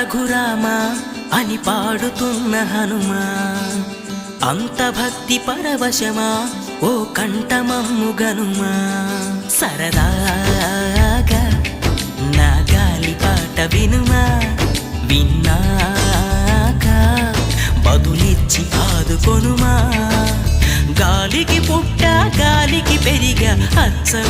రఘురామా అని పాడుతున్న హనుమా, అంత భక్తి పరవశమా ఓ కంఠమమ్ము గనుమా. సరదాగా నా గాలి పాట వినుమా, విన్నాక బదులిచ్చి ఆదుకొనుమా. గాలికి పుట్ట గాలికి పెరిగా అచ్చం